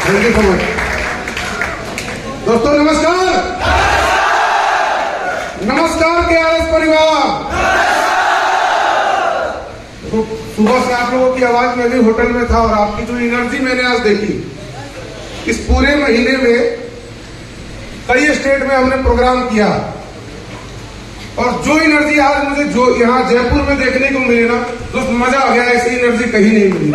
Thank you so much. दोस्तों नमस्कार, नमस्कार KRS परिवार। तो सुबह से आप लोगों की आवाज में भी होटल में था और आपकी जो एनर्जी मैंने आज देखी, इस पूरे महीने में कई स्टेट में हमने प्रोग्राम किया और जो एनर्जी आज मुझे जो यहाँ जयपुर में देखने को मिली ना, तो मजा आ गया। ऐसी एनर्जी कहीं नहीं मिली।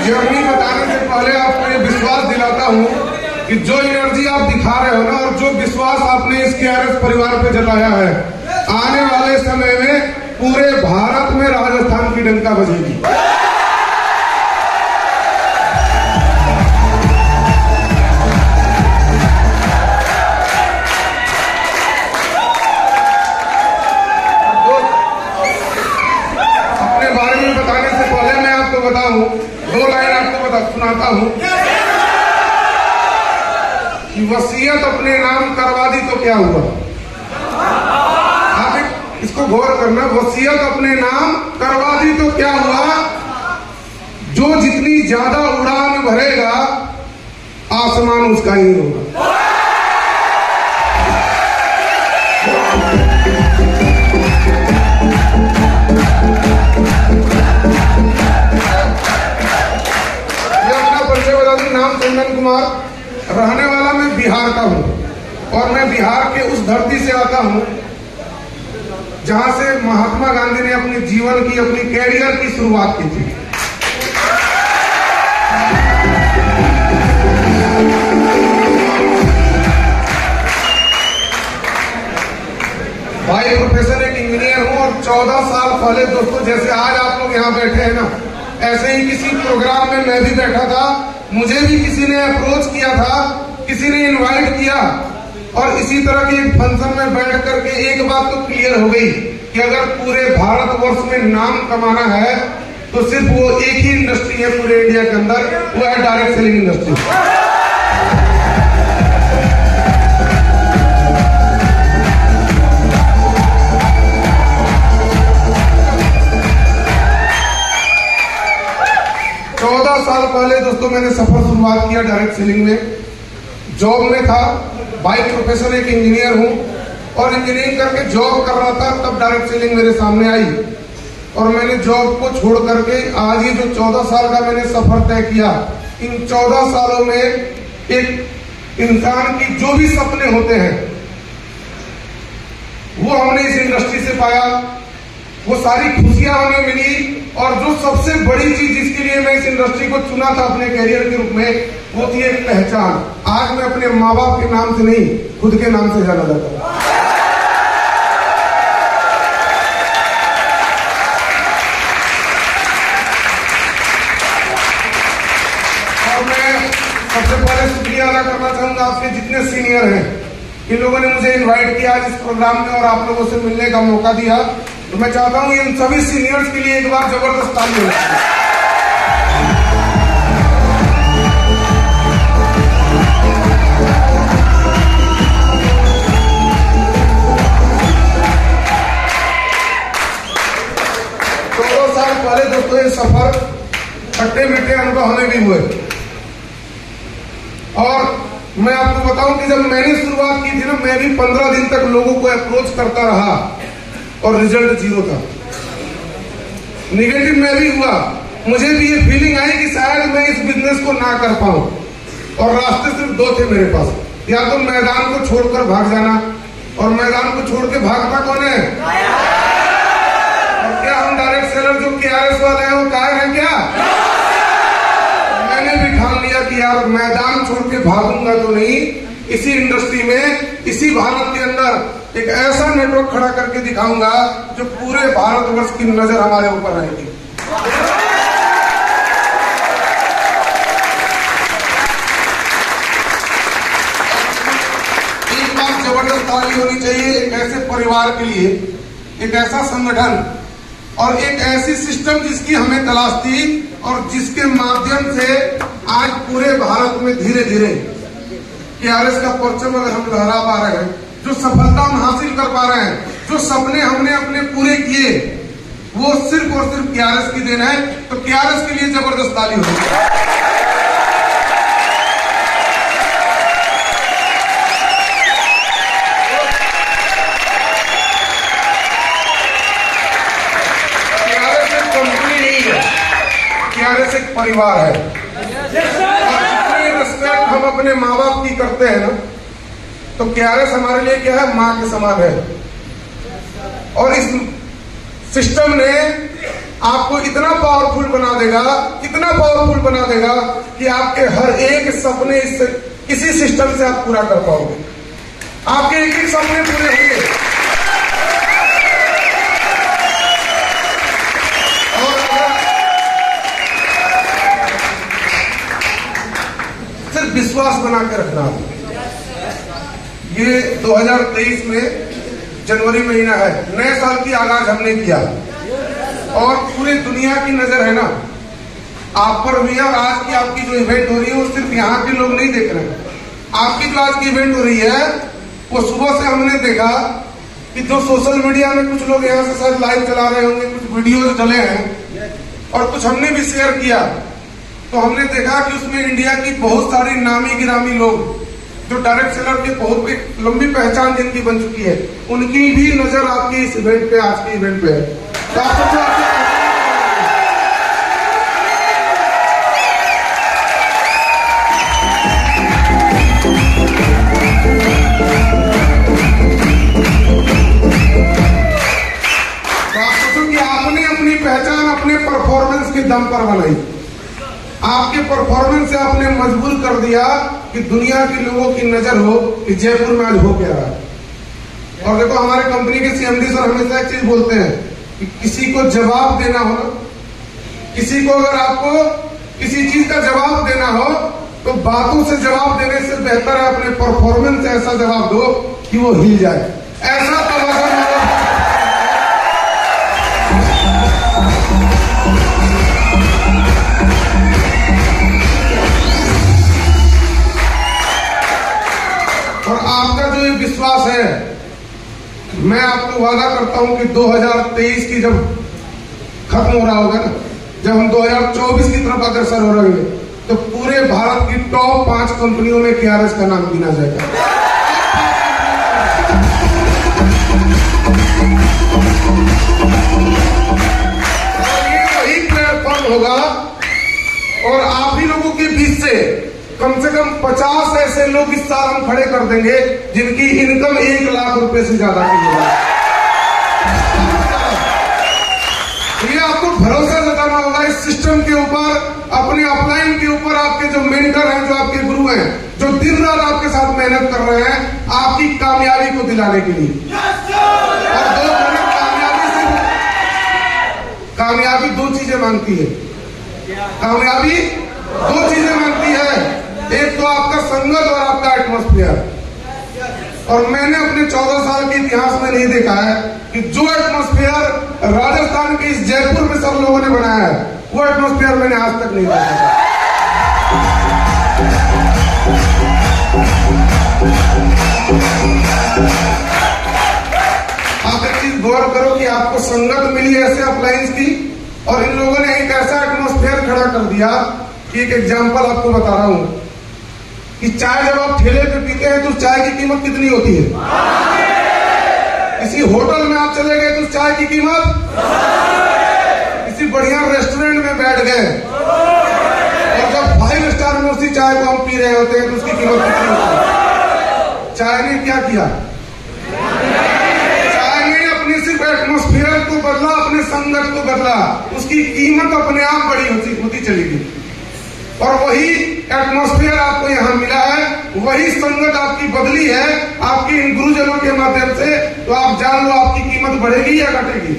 जर्नी बताने से पहले आपको ये विश्वास दिलाता हूँ कि जो एनर्जी आप दिखा रहे हो ना और जो विश्वास आपने इस KRS परिवार पे जताया है, आने वाले समय में पूरे भारत में राजस्थान की डंका बजेगी। अपने बारे में बताने से पहले मैं आपको बताऊं, दो लाइन आपको सुनाता हूं कि वसीयत अपने नाम करवा दी तो क्या हुआ। आप इसको गौर करना, वसीयत अपने नाम करवा दी तो क्या हुआ। जो जितनी ज्यादा उड़ान भरेगा आसमान उसका ही होगा। नाम चंदन कुमार, रहने वाला मैं बिहार का हूं और मैं बिहार के उस धरती से आता हूं जहां से महात्मा गांधी ने अपने जीवन की, अपनी कैरियर की शुरुआत की थी। भाई प्रोफेसर एक इंजीनियर हूं और 14 साल पहले दोस्तों, जैसे आज आप लोग यहाँ बैठे हैं ना, ऐसे ही किसी प्रोग्राम में मैं भी बैठा था। मुझे भी किसी ने अप्रोच किया था, किसी ने इनवाइट किया और इसी तरह के एक फंक्शन में बैठ करके एक बात तो क्लियर हो गई कि अगर पूरे भारतवर्ष में नाम कमाना है तो सिर्फ वो एक ही इंडस्ट्री है पूरे इंडिया के अंदर, वो है डायरेक्ट सेलिंग इंडस्ट्री। साल पहले दोस्तों मैंने सफर शुरुआत किया डायरेक्ट सेलिंग में। जॉब में था, बाई प्रोफेशन एक इंजीनियर हूं और इंजीनियरिंग करके जॉब कर रहा था, तब डायरेक्ट सेलिंग मेरे सामने आई और मैंने जॉब को छोड़ करके आज ये जो 14 साल का मैंने सफर तय किया, इन 14 सालों में एक इंसान की जो भी सपने होते हैं वो हमने इस इंडस्ट्री से पाया। वो सारी खुशियां हमें मिली और जो सबसे बड़ी चीज जिसके लिए मैं इस इंडस्ट्री को चुना था अपने कैरियर के रूप में, वो थी एक पहचान। आज मैं अपने माँ बाप के नाम से नहीं, खुद के नाम से जाना जाता हूं। और मैं सबसे पहले शुक्रिया अदा करना चाहूंगा आपके जितने सीनियर हैं, इन लोगों ने मुझे इन्वाइट किया आज इस प्रोग्राम में और आप लोगों से मिलने का मौका दिया। तो मैं चाहता हूं इन सभी सीनियर्स के लिए एक बार जबरदस्त ताली हो। पहले दोस्तों ये सफर खट्टे मीठे अनुभव हमें भी हुए और मैं आपको बताऊं कि जब मैंने शुरुआत की थी ना, मैं भी 15 दिन तक लोगों को अप्रोच करता रहा और रिजल्ट 0 था। निगेटिव में भी हुआ, मुझे भी ये फीलिंग आई कि शायद मैं इस बिजनेस को ना कर पाऊं। और रास्ते सिर्फ दो थे मेरे पास, या तो मैदान को छोड़कर भाग जाना, और मैदान को छोड़ के भागता कौन है? और क्या हम डायरेक्ट सेलर जो KRS वाले हैं वो कायर हैं क्या? मैंने भी ठान लिया कि यार मैदान छोड़ के भागूंगा तो नहीं, इसी इंडस्ट्री में, इसी भारत के अंदर एक ऐसा नेटवर्क खड़ा करके दिखाऊंगा जो पूरे भारतवर्ष की नजर हमारे ऊपर रहेगी। एक बात जबरदस्त ताली होनी चाहिए एक ऐसे परिवार के लिए, एक ऐसा संगठन और एक ऐसी सिस्टम जिसकी हमें तलाश थी और जिसके माध्यम से आज पूरे भारत में धीरे धीरे KRS का परचम अगर हम लहरा पा रहे हैं, जो सफलता हम हासिल कर पा रहे हैं, जो सपने हमने अपने पूरे किए, वो सिर्फ और सिर्फ KRS की देन है। तो KRS के लिए जबरदस्त ताली होगी। KRS एक कंपनी नहीं है, KRS एक परिवार है। रिस्पेक्ट हम अपने माँ बाप की करते हैं ना, तो KRS हमारे लिए क्या है? माँ के समान है। और इस सिस्टम ने आपको इतना पावरफुल बना देगा, इतना पावरफुल बना देगा कि आपके हर एक सपने इसी सिस्टम से आप पूरा कर पाओगे। आपके एक एक सपने पूरे होंगे। और सिर्फ विश्वास बना के रखना। ये 2023 में जनवरी महीना है, नए साल की आगाज हमने किया और पूरी दुनिया की नजर है ना आप पर भी है। और आज की आपकी जो इवेंट हो रही है वो सिर्फ यहाँ के लोग नहीं देख रहे हैं। आपकी जो आज की इवेंट हो रही है वो सुबह से हमने देखा कि जो सोशल मीडिया में कुछ लोग यहाँ से शायद लाइव चला रहे होंगे, कुछ वीडियोज डले हैं और कुछ हमने भी शेयर किया, तो हमने देखा कि उसमें इंडिया की बहुत सारी नामी गिरामी लोग जो डायरेक्ट सेलर की बहुत एक लंबी पहचान जिनकी बन चुकी है, उनकी भी नजर आपकी इस इवेंट पे, आज के इवेंट पे है। तो आप सोचो कि आपने अपनी पहचान अपने परफॉर्मेंस के दम पर बनाई। आपके परफॉर्मेंस से आपने मजबूर कर दिया कि दुनिया के लोगों की नजर हो कि जयपुर में आज हो क्या रहा है। और देखो हमारे कंपनी के CMD सर हमेशा एक चीज बोलते हैं कि किसी को जवाब देना हो ना, किसी को अगर आपको किसी चीज का जवाब देना हो तो बातों से जवाब देने से बेहतर है अपने परफॉर्मेंस से ऐसा जवाब दो कि वो हिल जाए। ऐसा तबादला और आपका जो ये विश्वास है, मैं आपको वादा करता हूं कि 2023 की जब खत्म हो रहा होगा ना, जब हम 2024 की तरफ अग्रसर हो रहे हैं, तो पूरे भारत की टॉप 5 कंपनियों में KRS का नाम गिना जाएगा। और ये वही प्लेटफॉर्म होगा और आप ही लोगों के बीच से कम 50 ऐसे लोग इस साल हम खड़े कर देंगे जिनकी इनकम 1 लाख रुपए से ज्यादा की होगी। ये आपको भरोसा जताना होगा इस सिस्टम के ऊपर, अपने अपलाइन के ऊपर। आपके जो मेंटर हैं, जो आपके गुरु हैं, जो दिन रात आपके साथ मेहनत कर रहे हैं आपकी कामयाबी को दिलाने के लिए। और कामयाबी 2 चीजें मांगती है। कामयाबी 2 चीजें मांगती है, एक तो आपका संगत और आपका एटमॉस्फेयर। और मैंने अपने 14 साल के इतिहास में नहीं देखा है कि जो एटमॉस्फेयर राजस्थान के इस जयपुर में सब लोगों ने बनाया है, वो एटमॉस्फेयर मैंने आज तक नहीं देखा। आप एक चीज गौर करो कि आपको संगत मिली ऐसे अपलायंस की, और इन लोगों ने एक ऐसा एटमॉस्फेयर खड़ा कर दिया कि एक एग्जांपल आपको बता रहा हूं कि चाय जब आप ठेले पे पीते हैं तो चाय की कीमत कितनी होती है? किसी होटल में आप चले गए तो चाय की कीमत, किसी बढ़िया रेस्टोरेंट में बैठ गए और जब 5 स्टार में उसी चाय को हम पी रहे होते हैं तो उसकी कीमत कितनी होती है? चाय ने क्या किया? चाय ने अपनी सिर्फ एटमॉस्फेयर को बदला, अपने संगत को बदला, उसकी कीमत अपने आप बड़ी होती चली गई। और वही एटमॉस्फेयर आपको यहाँ मिला है, वही संगत आपकी बदली है आपके इन गुरुजनों के माध्यम से, तो आप जान लो आपकी कीमत बढ़ेगी या घटेगी?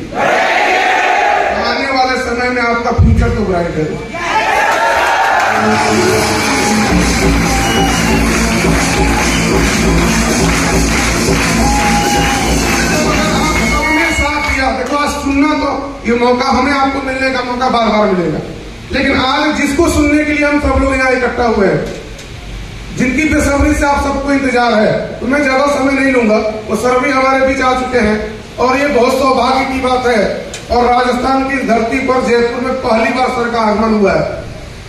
आने वाले समय में आपका फ्यूचर तो ब्राइट है। आपने साथ दिया, देखो आज सुनना तो ये मौका हमें आपको मिलने का मौका बार बार मिलेगा, लेकिन आज जिसको सुनने के लिए हम सब लोग यहाँ इकट्ठा हुए हैं, जिनकी बेसब्री से आप सबको इंतजार है, तो मैं ज्यादा समय नहीं लूंगा। वो सर भी हमारे बीच आ चुके हैं और ये बहुत सौभाग्य की बात है। और राजस्थान की धरती पर जयपुर में पहली बार सर का आगमन हुआ है,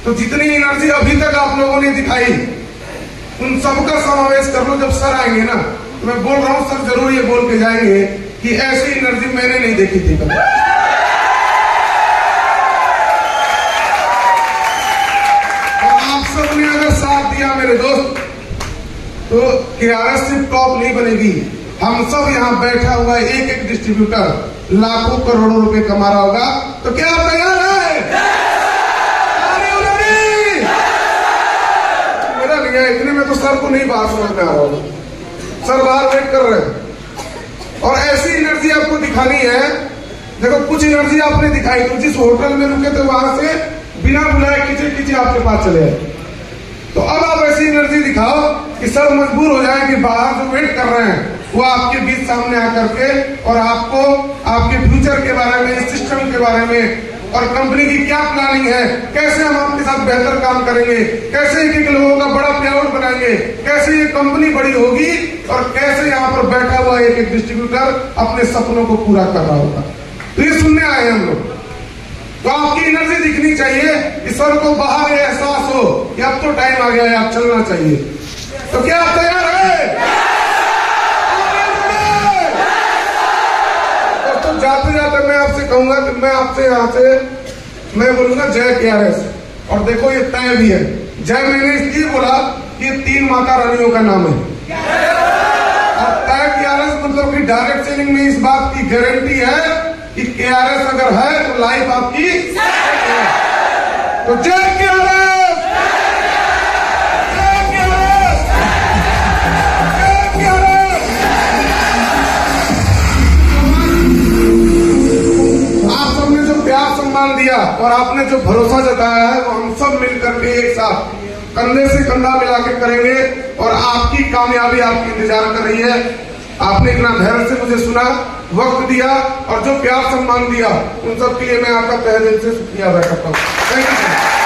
तो जितनी एनर्जी अभी तक आप लोगों ने दिखाई उन सबका समावेश कर लो। जब सर आएंगे ना, तो मैं बोल रहा हूँ सर जरूर ये बोल के जाएंगे कि ऐसी एनर्जी मैंने नहीं देखी थी कभी। सबने अगर साथ दिया मेरे दोस्त, तो KRS सिर्फ टॉप नहीं बनेगी। हम सब यहाँ बैठा हुआ एक एक डिस्ट्रीब्यूटर लाखों करोड़ों रुपए कमा रहा होगा, तो क्या आप तैयार है? मेरा नहीं है, इतने में तो सर को नहीं बात समझ में आ रहा होगा, सर बाहर वेट कर रहे हैं। और ऐसी एनर्जी आपको दिखानी है। देखो कुछ एनर्जी आपने दिखाई, तो जिस होटल में रुके थे वहां से बिना बुलाए खींचे खींचे आपके पास चले आए। तो अब आप ऐसी एनर्जी दिखाओ कि सब मजबूर हो जाए कि बाहर जो वेट कर रहे हैं वो आपके बीच सामने आकर के और आपको आपके फ्यूचर के बारे में, सिस्टम के बारे में और कंपनी की क्या प्लानिंग है, कैसे हम आपके साथ बेहतर काम करेंगे, कैसे एक एक लोगों का बड़ा पेआउट बनाएंगे, कैसे ये कंपनी बड़ी होगी और कैसे यहाँ पर बैठा हुआ एक एक डिस्ट्रीब्यूटर अपने सपनों को पूरा कर रहा होगा। तो ये सुनने आए हैं हम लोग। तो आपकी एनर्जी दिखनी चाहिए कि सर को बाहर एहसास हो कि अब तो टाइम आ गया है, आप चलना चाहिए। तो क्या आप तैयार है? तो जाते जाते मैं आपसे कहूंगा कि मैं आपसे यहाँ से मैं बोलूंगा जय KRS। और देखो ये तय भी है, जय मैंने इसलिए बोला कि ये 3 माता रानियों का नाम है। और तय KRS मतलब कि डायरेक्ट सेलिंग में इस बात की गारंटी है कि KRS अगर है तो लाइफ आपकी। तो जय KRS, जय KRS, जय KRS। आप सबने जो प्यार सम्मान दिया और आपने जो भरोसा जताया है वो हम सब मिलकर के एक साथ कंधे से कंधा मिला के करेंगे और आपकी कामयाबी आपकी इंतजार कर रही है। आपने इतना धैर्य से मुझे सुना, वक्त दिया और जो प्यार सम्मान दिया, उन सब के लिए मैं आपका तहे दिल से शुक्रिया अदा करता हूँ। Thank you.